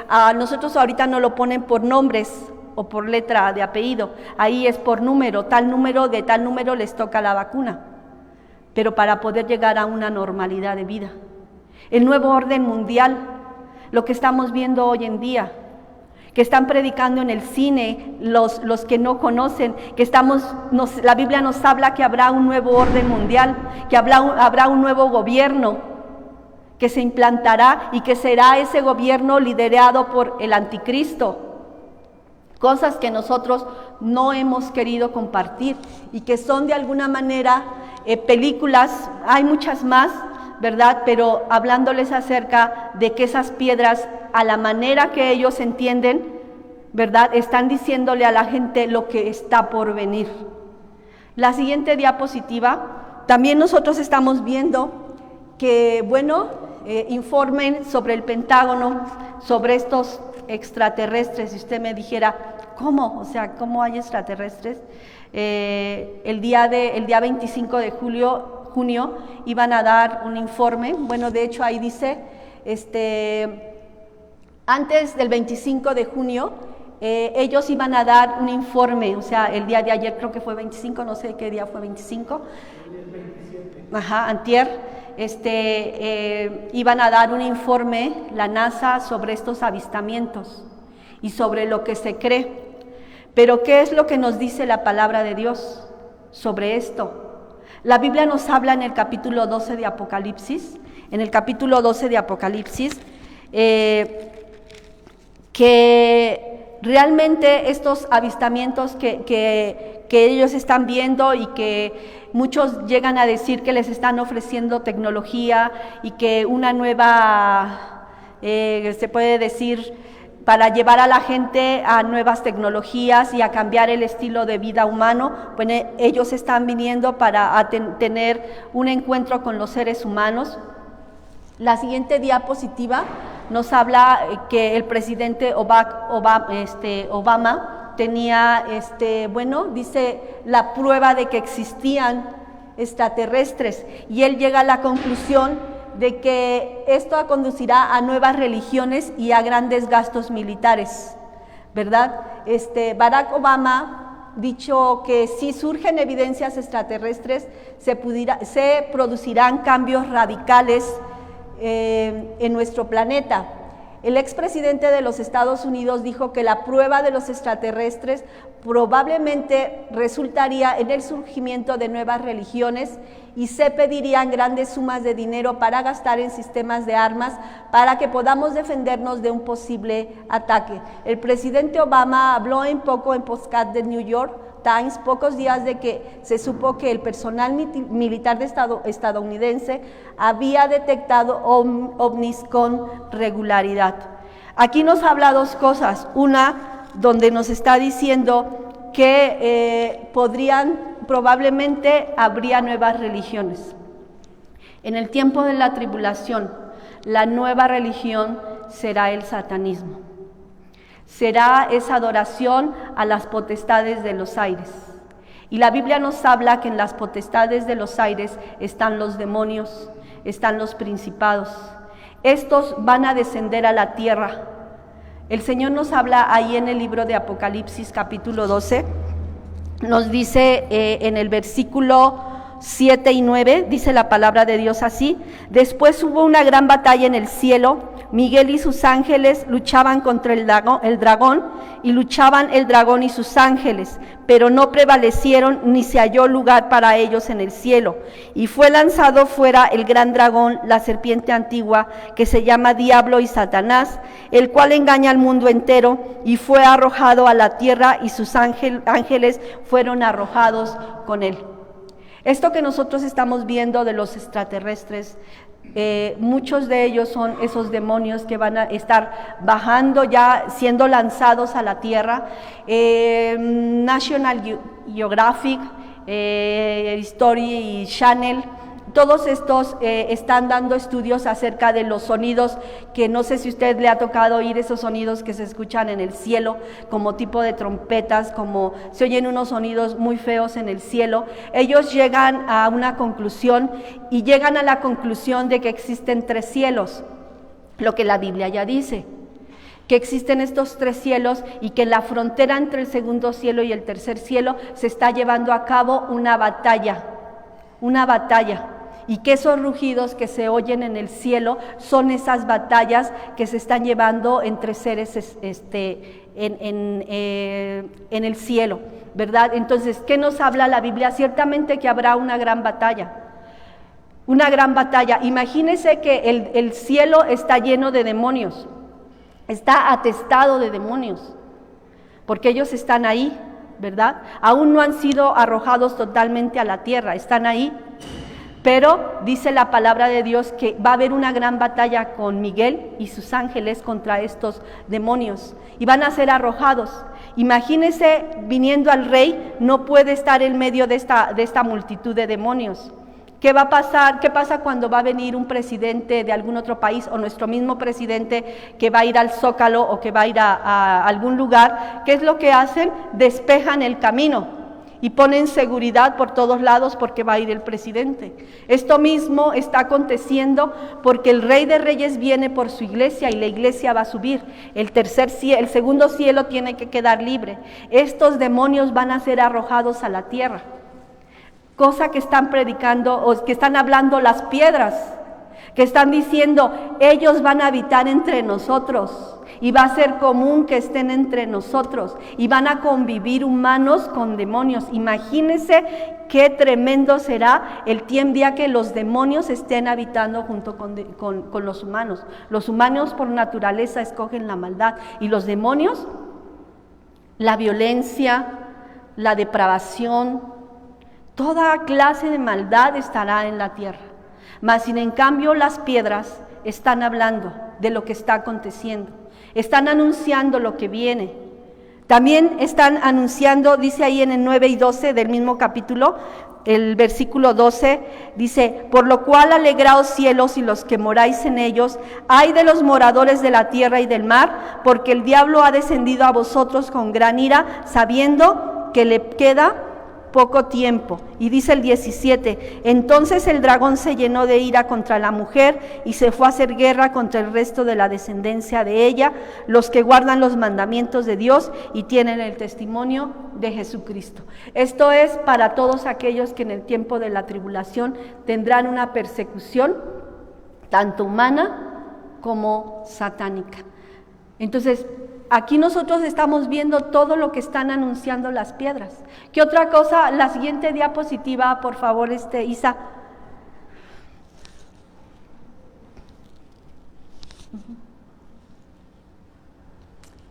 a nosotros ahorita no lo ponen por nombres o por letra de apellido, ahí es por número, de tal número les toca la vacuna, pero para poder llegar a una normalidad de vida. El nuevo orden mundial, lo que estamos viendo hoy en día, que están predicando en el cine, los que no conocen, que la Biblia nos habla que habrá un nuevo orden mundial, que habrá un nuevo gobierno que se implantará y que será ese gobierno liderado por el anticristo. Cosas que nosotros no hemos querido compartir y que son de alguna manera películas, hay muchas más, ¿verdad? Pero hablándoles acerca de que esas piedras, a la manera que ellos entienden, ¿verdad? Están diciéndole a la gente lo que está por venir. La siguiente diapositiva, también nosotros estamos viendo que, informen sobre el Pentágono, sobre estos extraterrestres. Si usted me dijera, ¿cómo? O sea, ¿cómo hay extraterrestres? El día 25 de junio iban a dar un informe, de hecho ahí dice, antes del 25 de junio, ellos iban a dar un informe, o sea, el día de ayer creo que fue 25, no sé qué día fue 25. El 27. Ajá, antier, iban a dar un informe, la NASA, sobre estos avistamientos y sobre lo que se cree. Pero ¿qué es lo que nos dice la palabra de Dios sobre esto? La Biblia nos habla en el capítulo 12 de Apocalipsis, que realmente estos avistamientos que ellos están viendo y que muchos llegan a decir que les están ofreciendo tecnología y que una nueva, se puede decir, para llevar a la gente a nuevas tecnologías y a cambiar el estilo de vida humano, ellos están viniendo para tener un encuentro con los seres humanos. La siguiente diapositiva nos habla que el presidente Obama tenía, dice la prueba de que existían extraterrestres, y él llega a la conclusión de que esto conducirá a nuevas religiones y a grandes gastos militares, ¿verdad? Barack Obama dicho que si surgen evidencias extraterrestres, se producirán cambios radicales en nuestro planeta. El expresidente de los Estados Unidos dijo que la prueba de los extraterrestres probablemente resultaría en el surgimiento de nuevas religiones y se pedirían grandes sumas de dinero para gastar en sistemas de armas para que podamos defendernos de un posible ataque. El presidente Obama habló en podcast de New York Times pocos días de que se supo que el personal militar estadounidense había detectado ovnis con regularidad. Aquí nos habla dos cosas, una donde nos está diciendo que probablemente habría nuevas religiones. En el tiempo de la tribulación, la nueva religión será el satanismo. Será esa adoración a las potestades de los aires. Y la Biblia nos habla que en las potestades de los aires están los demonios, están los principados. Estos van a descender a la tierra. El Señor nos habla ahí en el libro de Apocalipsis capítulo 12, nos dice en el versículo 7 y 9, dice la palabra de Dios así: después hubo una gran batalla en el cielo, Miguel y sus ángeles luchaban contra el dragón, y luchaban el dragón y sus ángeles, pero no prevalecieron ni se halló lugar para ellos en el cielo. Y fue lanzado fuera el gran dragón, la serpiente antigua, que se llama Diablo y Satanás, el cual engaña al mundo entero, y fue arrojado a la tierra, y sus ángeles fueron arrojados con él. Esto que nosotros estamos viendo de los extraterrestres, muchos de ellos son esos demonios que van a estar bajando ya, siendo lanzados a la tierra. National Geographic, History Channel, todos estos están dando estudios acerca de los sonidos, que no sé si usted le ha tocado oír esos sonidos que se escuchan en el cielo, como tipo de trompetas, como se oyen unos sonidos muy feos en el cielo. Ellos llegan a una conclusión, y llegan a la conclusión de que existen 3 cielos, lo que la Biblia ya dice, que existen estos 3 cielos, y que en la frontera entre el segundo cielo y el tercer cielo se está llevando a cabo una batalla, y que esos rugidos que se oyen en el cielo son esas batallas que se están llevando entre seres en el cielo, ¿verdad? Entonces, ¿qué nos habla la Biblia? Ciertamente que habrá una gran batalla. Imagínense que el cielo está lleno de demonios, está atestado de demonios, porque ellos están ahí, ¿verdad? Aún no han sido arrojados totalmente a la tierra, están ahí. Pero dice la palabra de Dios que va a haber una gran batalla con Miguel y sus ángeles contra estos demonios, y van a ser arrojados. Imagínese, viniendo al rey, no puede estar en medio de esta multitud de demonios. ¿Qué va a pasar? ¿Qué pasa cuando va a venir un presidente de algún otro país, o nuestro mismo presidente que va a ir al Zócalo o que va a ir a algún lugar? ¿Qué es lo que hacen? Despejan el camino y ponen seguridad por todos lados porque va a ir el presidente. Esto mismo está aconteciendo porque el Rey de Reyes viene por su iglesia, y la iglesia va a subir. El segundo cielo tiene que quedar libre. Estos demonios van a ser arrojados a la tierra, cosa que están predicando, o que están hablando las piedras, que están diciendo: ellos van a habitar entre nosotros, y va a ser común que estén entre nosotros, y van a convivir humanos con demonios. Imagínense qué tremendo será el día que los demonios estén habitando junto con los humanos. Los humanos por naturaleza escogen la maldad, y los demonios, la violencia, la depravación, toda clase de maldad estará en la tierra. Mas sin en cambio las piedras están hablando de lo que está aconteciendo, están anunciando lo que viene. También están anunciando, dice ahí en el 9 y 12 del mismo capítulo, el versículo 12, dice: por lo cual alegraos cielos y los que moráis en ellos, ay de los moradores de la tierra y del mar, porque el diablo ha descendido a vosotros con gran ira, sabiendo que le queda poco tiempo. Y dice el 17: entonces el dragón se llenó de ira contra la mujer, y se fue a hacer guerra contra el resto de la descendencia de ella, los que guardan los mandamientos de Dios y tienen el testimonio de Jesucristo. Esto es para todos aquellos que en el tiempo de la tribulación tendrán una persecución tanto humana como satánica. Entonces, aquí nosotros estamos viendo todo lo que están anunciando las piedras. ¿Qué otra cosa? La siguiente diapositiva, por favor, Isa.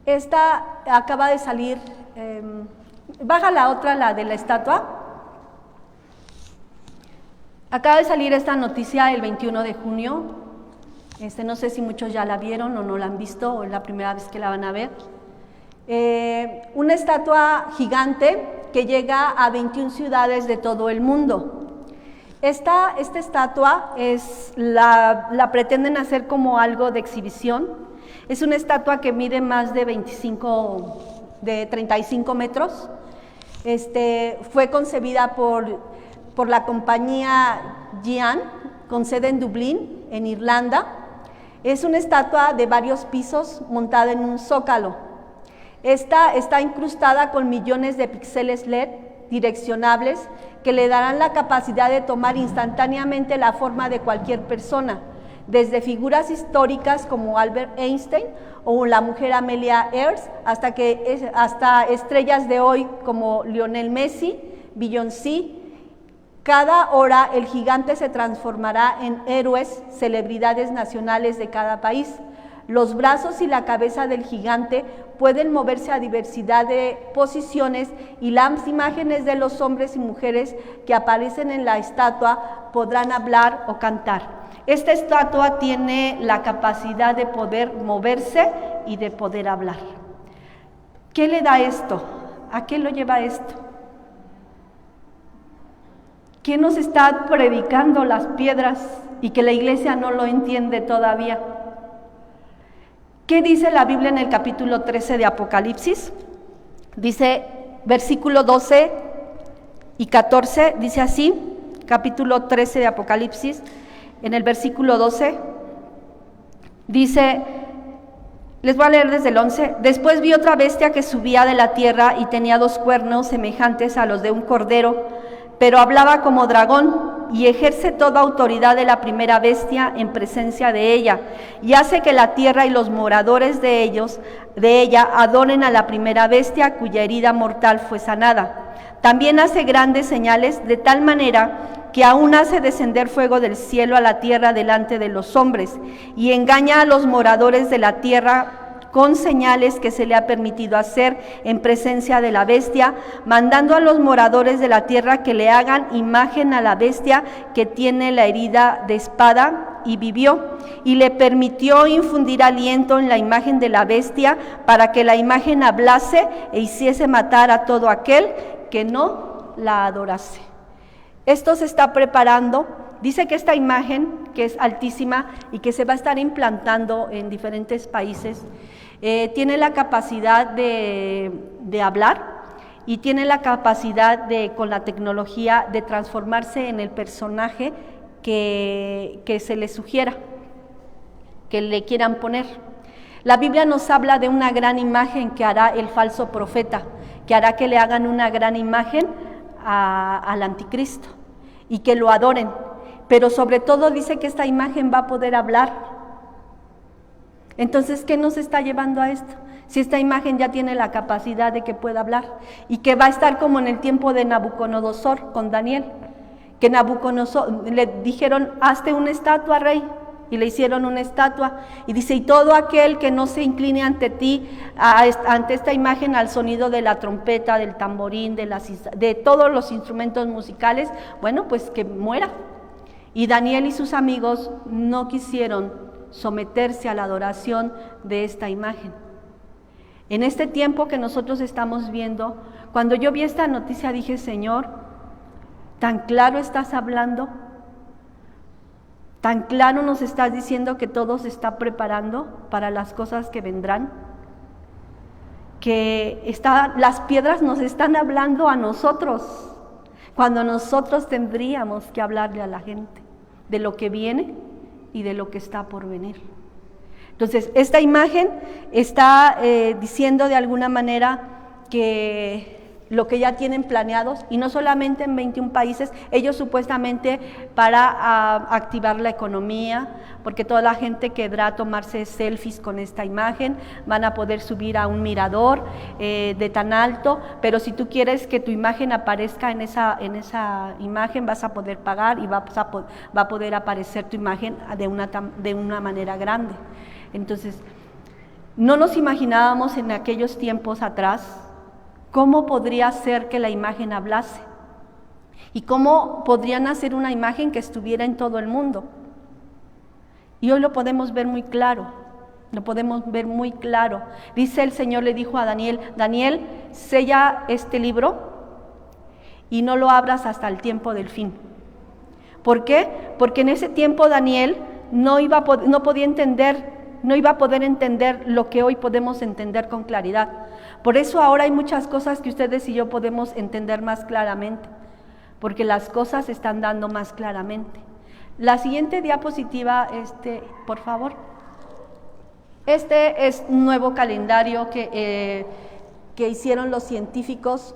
Esta acaba de salir, baja la otra, la de la estatua. Acaba de salir esta noticia el 21 de junio. No sé si muchos ya la vieron o no la han visto, o es la primera vez que la van a ver. Una estatua gigante que llega a 21 ciudades de todo el mundo. Esta estatua la pretenden hacer como algo de exhibición, Es una estatua que mide más de 35 metros. Fue concebida por la compañía Gian, con sede en Dublín, en Irlanda. Es una estatua de varios pisos montada en un zócalo. Esta está incrustada con millones de píxeles LED direccionables que le darán la capacidad de tomar instantáneamente la forma de cualquier persona, desde figuras históricas como Albert Einstein o la mujer Amelia Earhart hasta estrellas de hoy como Lionel Messi, Beyoncé. Cada hora el gigante se transformará en héroes, celebridades nacionales de cada país. Los brazos y la cabeza del gigante pueden moverse a diversidad de posiciones y las imágenes de los hombres y mujeres que aparecen en la estatua podrán hablar o cantar. Esta estatua tiene la capacidad de poder moverse y de poder hablar. ¿Qué le da esto? ¿A qué lo lleva esto? ¿Qué nos está predicando las piedras y que la iglesia no lo entiende todavía? ¿Qué dice la Biblia en el capítulo 13 de Apocalipsis? Dice, versículo 12 y 14, dice así, capítulo 13 de Apocalipsis, en el versículo 12, dice, les voy a leer desde el 11, después vi otra bestia que subía de la tierra y tenía 2 cuernos semejantes a los de un cordero, pero hablaba como dragón y ejerce toda autoridad de la primera bestia en presencia de ella, y hace que la tierra y los moradores de ella adoren a la primera bestia cuya herida mortal fue sanada. También hace grandes señales de tal manera que aún hace descender fuego del cielo a la tierra delante de los hombres, y engaña a los moradores de la tierra con señales que se le ha permitido hacer en presencia de la bestia, mandando a los moradores de la tierra que le hagan imagen a la bestia que tiene la herida de espada y vivió, y le permitió infundir aliento en la imagen de la bestia para que la imagen hablase e hiciese matar a todo aquel que no la adorase. Esto se está preparando. Dice que esta imagen, que es altísima y que se va a estar implantando en diferentes países, tiene la capacidad de hablar y tiene la capacidad con la tecnología, de transformarse en el personaje que se le sugiera, que le quieran poner. La Biblia nos habla de una gran imagen que hará el falso profeta, que hará que le hagan una gran imagen al anticristo y que lo adoren. Pero sobre todo dice que esta imagen va a poder hablar. Entonces, ¿qué nos está llevando a esto? Si esta imagen ya tiene la capacidad de que pueda hablar y que va a estar como en el tiempo de Nabucodonosor con Daniel, que Nabucodonosor le dijeron, hazte una estatua, rey, y le hicieron una estatua, y dice, y todo aquel que no se incline ante ti, ante esta imagen, al sonido de la trompeta, del tamborín, de todos los instrumentos musicales, bueno, pues que muera. Y Daniel y sus amigos no quisieron someterse a la adoración de esta imagen. En este tiempo que nosotros estamos viendo, cuando yo vi esta noticia dije, Señor, tan claro estás hablando, tan claro nos estás diciendo que todo se está preparando para las cosas que vendrán, que las piedras nos están hablando a nosotros, cuando nosotros tendríamos que hablarle a la gente de lo que viene y de lo que está por venir. Entonces, esta imagen está diciendo de alguna manera que lo que ya tienen planeados, y no solamente en 21 países, ellos supuestamente para activar la economía, porque toda la gente querrá tomarse selfies con esta imagen, van a poder subir a un mirador de tan alto, pero si tú quieres que tu imagen aparezca en esa imagen, vas a poder pagar y va a poder aparecer tu imagen de una manera grande. Entonces, no nos imaginábamos en aquellos tiempos atrás cómo podría ser que la imagen hablase y cómo podrían hacer una imagen que estuviera en todo el mundo. Y hoy lo podemos ver muy claro, Dice el Señor, le dijo a Daniel, Daniel, sella este libro y no lo abras hasta el tiempo del fin. ¿Por qué? Porque en ese tiempo Daniel no podía entender no iba a poder entender lo que hoy podemos entender con claridad. Por eso ahora hay muchas cosas que ustedes y yo podemos entender más claramente, porque las cosas se están dando más claramente. La siguiente diapositiva, por favor. Este es un nuevo calendario que hicieron los científicos.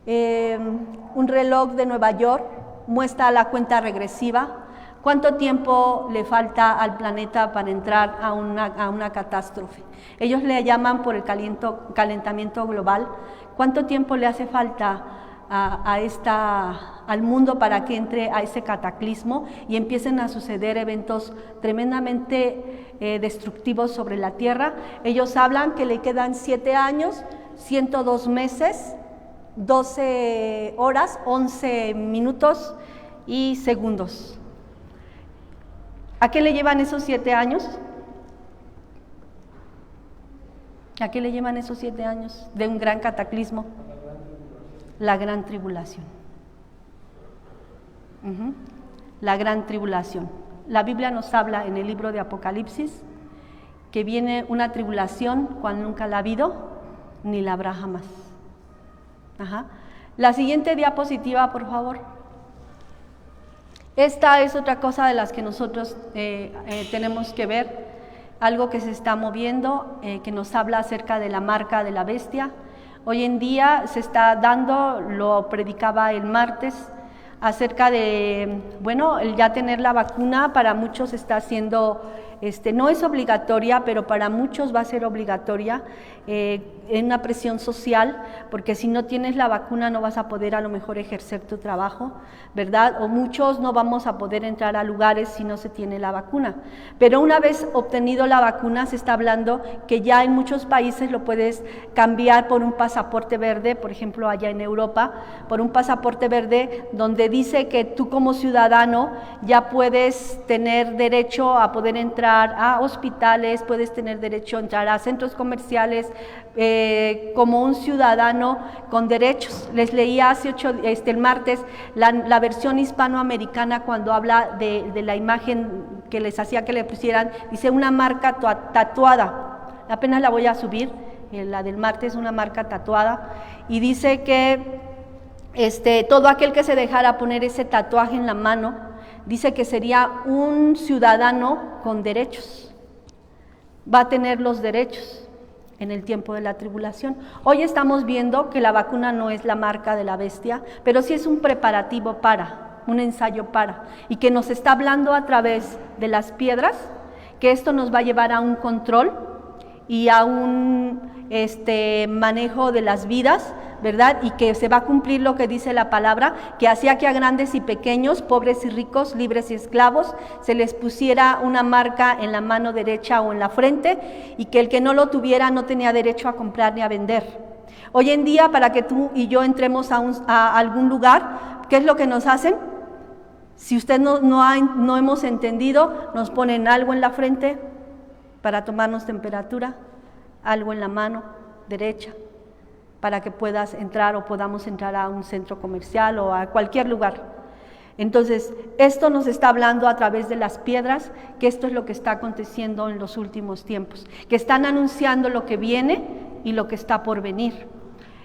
Un reloj de Nueva York muestra la cuenta regresiva. ¿Cuánto tiempo le falta al planeta para entrar a una catástrofe? Ellos le llaman por el calentamiento global. ¿Cuánto tiempo le hace falta al mundo para que entre a ese cataclismo y empiecen a suceder eventos tremendamente destructivos sobre la Tierra? Ellos hablan que le quedan 7 años, 102 meses, 12 horas, 11 minutos y segundos. ¿A qué le llevan esos 7 años? ¿A qué le llevan esos 7 años de un gran cataclismo? La gran tribulación. La gran tribulación. La Biblia nos habla en el libro de Apocalipsis que viene una tribulación cual nunca la ha habido ni la habrá jamás. La siguiente diapositiva, por favor. Esta es otra cosa de las que nosotros tenemos que ver, algo que se está moviendo, que nos habla acerca de la marca de la bestia. Hoy en día se está dando, lo predicaba el martes, acerca de, el ya tener la vacuna para muchos está siendo, no es obligatoria, pero para muchos va a ser obligatoria, en una presión social, porque si no tienes la vacuna no vas a poder a lo mejor ejercer tu trabajo, ¿verdad? O muchos no vamos a poder entrar a lugares si no se tiene la vacuna. Pero una vez obtenido la vacuna, se está hablando que ya en muchos países lo puedes cambiar por un pasaporte verde, por ejemplo allá en Europa, por un pasaporte verde donde dice que tú como ciudadano ya puedes tener derecho a poder entrar a hospitales, puedes tener derecho a entrar a centros comerciales, como un ciudadano con derechos. Les leía hace el martes la versión hispanoamericana cuando habla de la imagen que les hacía que le pusieran, dice una marca tatuada, apenas la voy a subir, la del martes, una marca tatuada, y dice que todo aquel que se dejara poner ese tatuaje en la mano, dice que sería un ciudadano con derechos, va a tener los derechos en el tiempo de la tribulación. Hoy estamos viendo que la vacuna no es la marca de la bestia, pero sí es un preparativo para, un ensayo para, y que nos está hablando a través de las piedras, que esto nos va a llevar a un control y a un manejo de las vidas, ¿verdad? Y que se va a cumplir lo que dice la palabra, que hacía que a grandes y pequeños, pobres y ricos, libres y esclavos, se les pusiera una marca en la mano derecha o en la frente, y que el que no lo tuviera no tenía derecho a comprar ni a vender. Hoy en día, para que tú y yo entremos a algún lugar, ¿qué es lo que nos hacen? Si usted no hemos entendido, nos ponen algo en la frente para tomarnos temperatura, algo en la mano derecha, para que puedas entrar o podamos entrar a un centro comercial o a cualquier lugar. Entonces, esto nos está hablando a través de las piedras, que esto es lo que está aconteciendo en los últimos tiempos, que están anunciando lo que viene y lo que está por venir.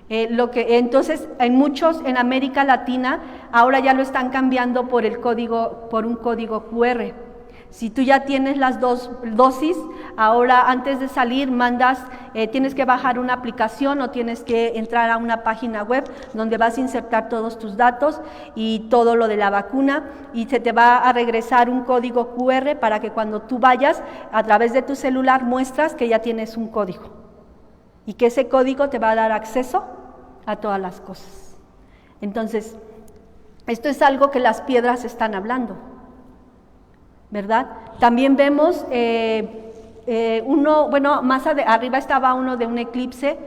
Entonces, en muchos en América Latina ahora ya lo están cambiando por un código QR. Si tú ya tienes las 2 dosis, ahora antes de salir tienes que bajar una aplicación o tienes que entrar a una página web donde vas a insertar todos tus datos y todo lo de la vacuna, y se te va a regresar un código QR para que cuando tú vayas a través de tu celular muestras que ya tienes un código y que ese código te va a dar acceso a todas las cosas. Entonces, esto es algo que las piedras están hablando, ¿verdad? También vemos más arriba estaba uno de un eclipse,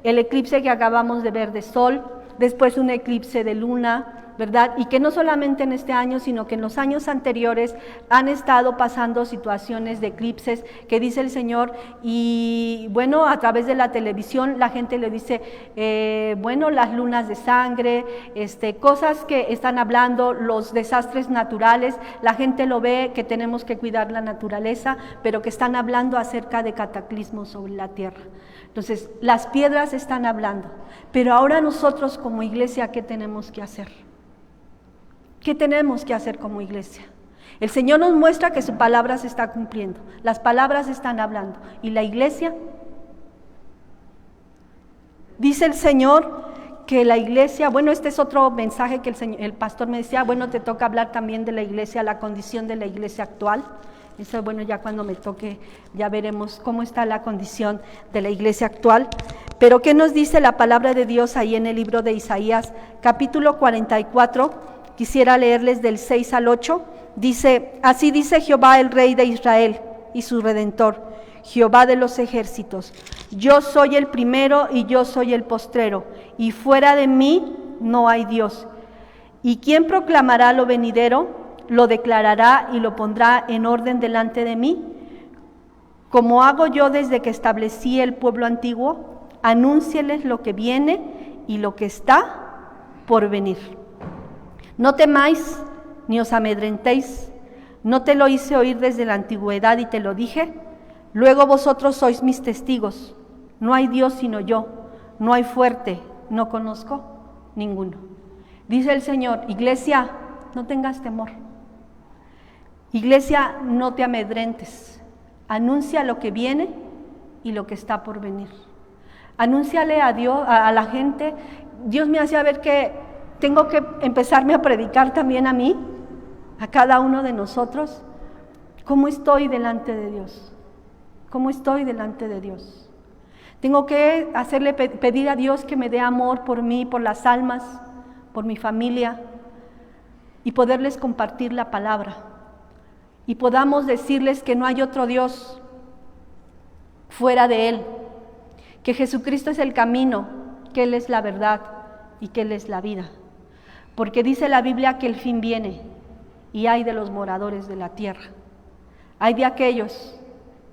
el eclipse que acabamos de ver de sol, después un eclipse de luna, ¿verdad? Y que no solamente en este año, sino que en los años anteriores han estado pasando situaciones de eclipses que dice el Señor, y bueno, a través de la televisión la gente le dice, bueno, las lunas de sangre, cosas que están hablando, los desastres naturales, la gente lo ve, que tenemos que cuidar la naturaleza, pero que están hablando acerca de cataclismos sobre la tierra. Entonces, las piedras están hablando, pero ahora nosotros como iglesia, ¿qué tenemos que hacer? ¿Qué tenemos que hacer como iglesia? El Señor nos muestra que su palabra se está cumpliendo, las palabras están hablando, y la iglesia, dice el Señor que la iglesia, bueno, este es otro mensaje que el pastor me decía, bueno, te toca hablar también de la iglesia, la condición de la iglesia actual. Eso, bueno, ya cuando me toque, ya veremos cómo está la condición de la iglesia actual. Pero ¿qué nos dice la palabra de Dios ahí en el libro de Isaías, capítulo 44? Quisiera leerles del 6 al 8. Dice, así dice Jehová, el Rey de Israel y su Redentor, Jehová de los ejércitos: yo soy el primero y yo soy el postrero, y fuera de mí no hay Dios. ¿Y quién proclamará lo venidero? Lo declarará y lo pondrá en orden delante de mí. Como hago yo desde que establecí el pueblo antiguo, anúncieles lo que viene y lo que está por venir. No temáis ni os amedrentéis, no te lo hice oír desde la antigüedad y te lo dije. Luego vosotros sois mis testigos. No hay Dios sino yo, no hay fuerte, no conozco ninguno. Dice el Señor, iglesia, no tengas temor. Iglesia, no te amedrentes. Anuncia lo que viene y lo que está por venir. Anúnciale a Dios, a la gente. Dios me hacía ver que tengo que empezarme a predicar también a mí, a cada uno de nosotros, cómo estoy delante de Dios. ¿Cómo estoy delante de Dios? Tengo que pedir a Dios que me dé amor por mí, por las almas, por mi familia, y poderles compartir la palabra. Y podamos decirles que no hay otro Dios fuera de Él, que Jesucristo es el camino, que Él es la verdad y que Él es la vida. Porque dice la Biblia que el fin viene, y hay de los moradores de la tierra. Hay de aquellos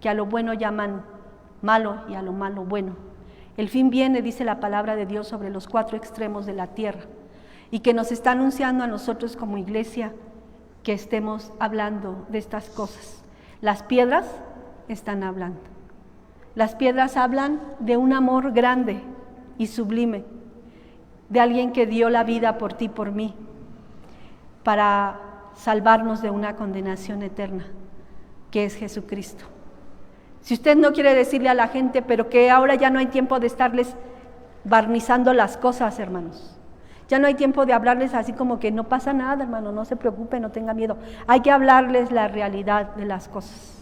que a lo bueno llaman malo y a lo malo bueno. El fin viene, dice la palabra de Dios, sobre los 4 extremos de la tierra, y que nos está anunciando a nosotros como iglesia que estemos hablando de estas cosas. Las piedras están hablando. Las piedras hablan de un amor grande y sublime, de alguien que dio la vida por ti, por mí, para salvarnos de una condenación eterna, que es Jesucristo. Si usted no quiere decirle a la gente, pero que ahora ya no hay tiempo de estarles barnizando las cosas, hermanos. Ya no hay tiempo de hablarles así como que no pasa nada, hermano, no se preocupe, no tenga miedo. Hay que hablarles la realidad de las cosas.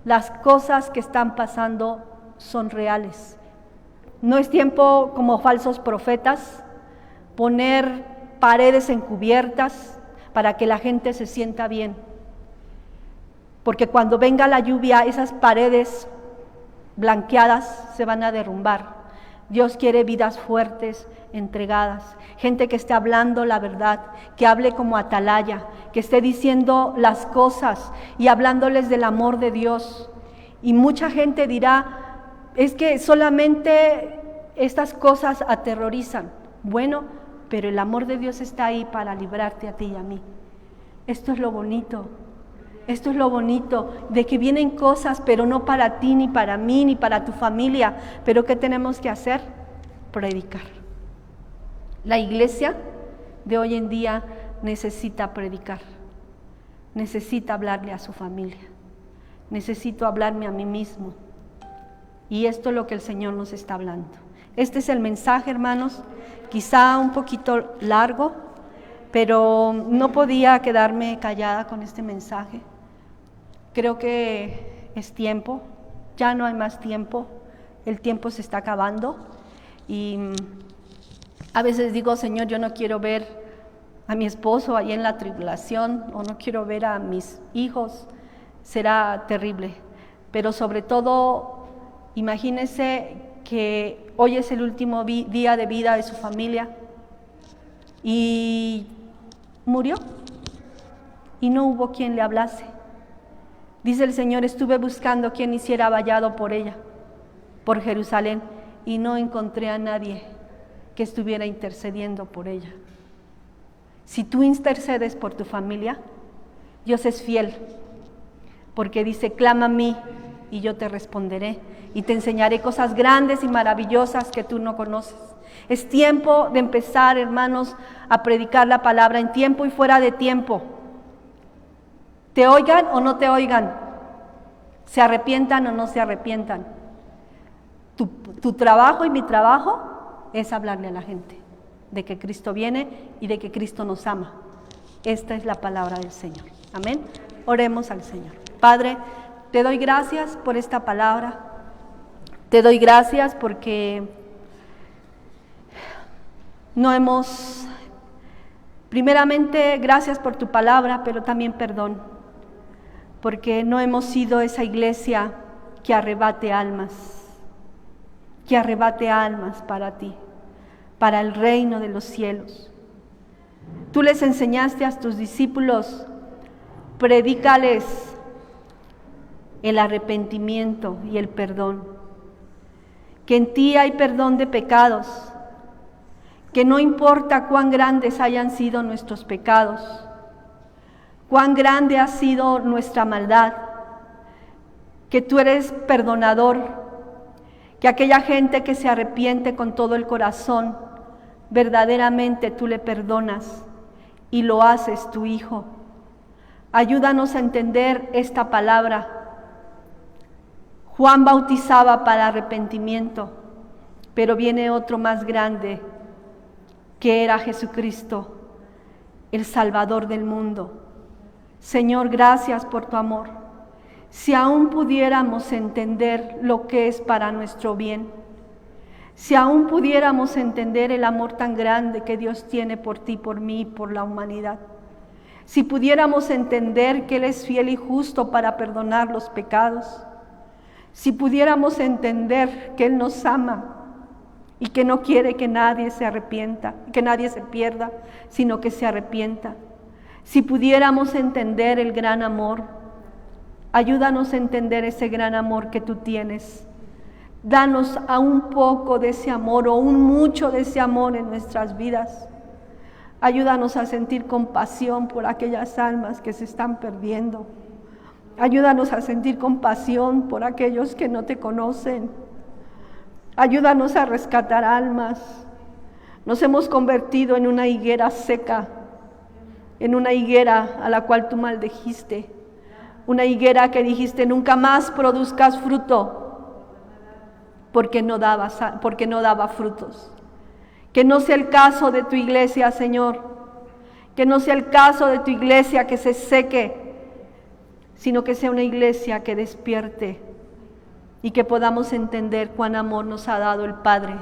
Las cosas que están pasando son reales. No es tiempo, como falsos profetas, poner paredes encubiertas para que la gente se sienta bien. Porque cuando venga la lluvia, esas paredes blanqueadas se van a derrumbar. Dios quiere vidas fuertes, entregadas, gente que esté hablando la verdad, que hable como atalaya, que esté diciendo las cosas y hablándoles del amor de Dios. Y mucha gente dirá, es que solamente estas cosas aterrorizan. Bueno, pero el amor de Dios está ahí para librarte a ti y a mí. Esto es lo bonito. Esto es lo bonito, de que vienen cosas, pero no para ti, ni para mí, ni para tu familia. Pero ¿qué tenemos que hacer? Predicar. La iglesia de hoy en día necesita predicar. Necesita hablarle a su familia. Necesito hablarme a mí mismo. Y esto es lo que el Señor nos está hablando. Este es el mensaje, hermanos, quizá un poquito largo, pero no podía quedarme callada con este mensaje. Creo que es tiempo, ya no hay más tiempo, el tiempo se está acabando y a veces digo, Señor, yo no quiero ver a mi esposo ahí en la tribulación o no quiero ver a mis hijos, será terrible, pero sobre todo imagínese que hoy es el último día de vida de su familia y murió. Y no hubo quien le hablase. Dice el Señor, estuve buscando quien hiciera vallado por ella, por Jerusalén, y no encontré a nadie que estuviera intercediendo por ella. Si tú intercedes por tu familia, Dios es fiel, porque dice, clama a mí y yo te responderé y te enseñaré cosas grandes y maravillosas que tú no conoces. Es tiempo de empezar, hermanos, a predicar la palabra en tiempo y fuera de tiempo. Te oigan o no te oigan, se arrepientan o no se arrepientan. Tu trabajo y mi trabajo es hablarle a la gente de que Cristo viene y de que Cristo nos ama. Esta es la palabra del Señor. Amén. Oremos al Señor. Padre, te doy gracias por esta palabra. Te doy gracias porque primeramente, gracias por tu palabra, pero también perdón, porque no hemos sido esa iglesia que arrebate almas para ti, para el reino de los cielos. Tú les enseñaste a tus discípulos, predícales el arrepentimiento y el perdón, que en ti hay perdón de pecados, que no importa cuán grandes hayan sido nuestros pecados, cuán grande ha sido nuestra maldad, que tú eres perdonador, que aquella gente que se arrepiente con todo el corazón, verdaderamente tú le perdonas y lo haces tu Hijo. Ayúdanos a entender esta palabra. Juan bautizaba para arrepentimiento, pero viene otro más grande, que era Jesucristo, el Salvador del mundo. Señor, gracias por tu amor. Si aún pudiéramos entender lo que es para nuestro bien, si aún pudiéramos entender el amor tan grande que Dios tiene por ti, por mí y por la humanidad, si pudiéramos entender que Él es fiel y justo para perdonar los pecados, si pudiéramos entender que Él nos ama y que no quiere que nadie se arrepienta, que nadie se pierda, sino que se arrepienta. Si pudiéramos entender el gran amor, ayúdanos a entender ese gran amor que tú tienes. Danos a un poco de ese amor o un mucho de ese amor en nuestras vidas. Ayúdanos a sentir compasión por aquellas almas que se están perdiendo. Ayúdanos a sentir compasión por aquellos que no te conocen. Ayúdanos a rescatar almas. Nos hemos convertido en una higuera seca, en una higuera a la cual tú maldijiste, una higuera que dijiste nunca más produzcas fruto, porque no daba frutos. Que no sea el caso de tu iglesia, Señor, que no sea el caso de tu iglesia que se seque, sino que sea una iglesia que despierte y que podamos entender cuán amor nos ha dado el Padre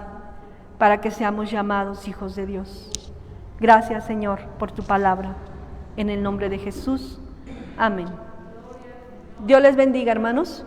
para que seamos llamados hijos de Dios. Gracias, Señor, por tu palabra. En el nombre de Jesús. Amén. Dios les bendiga, hermanos.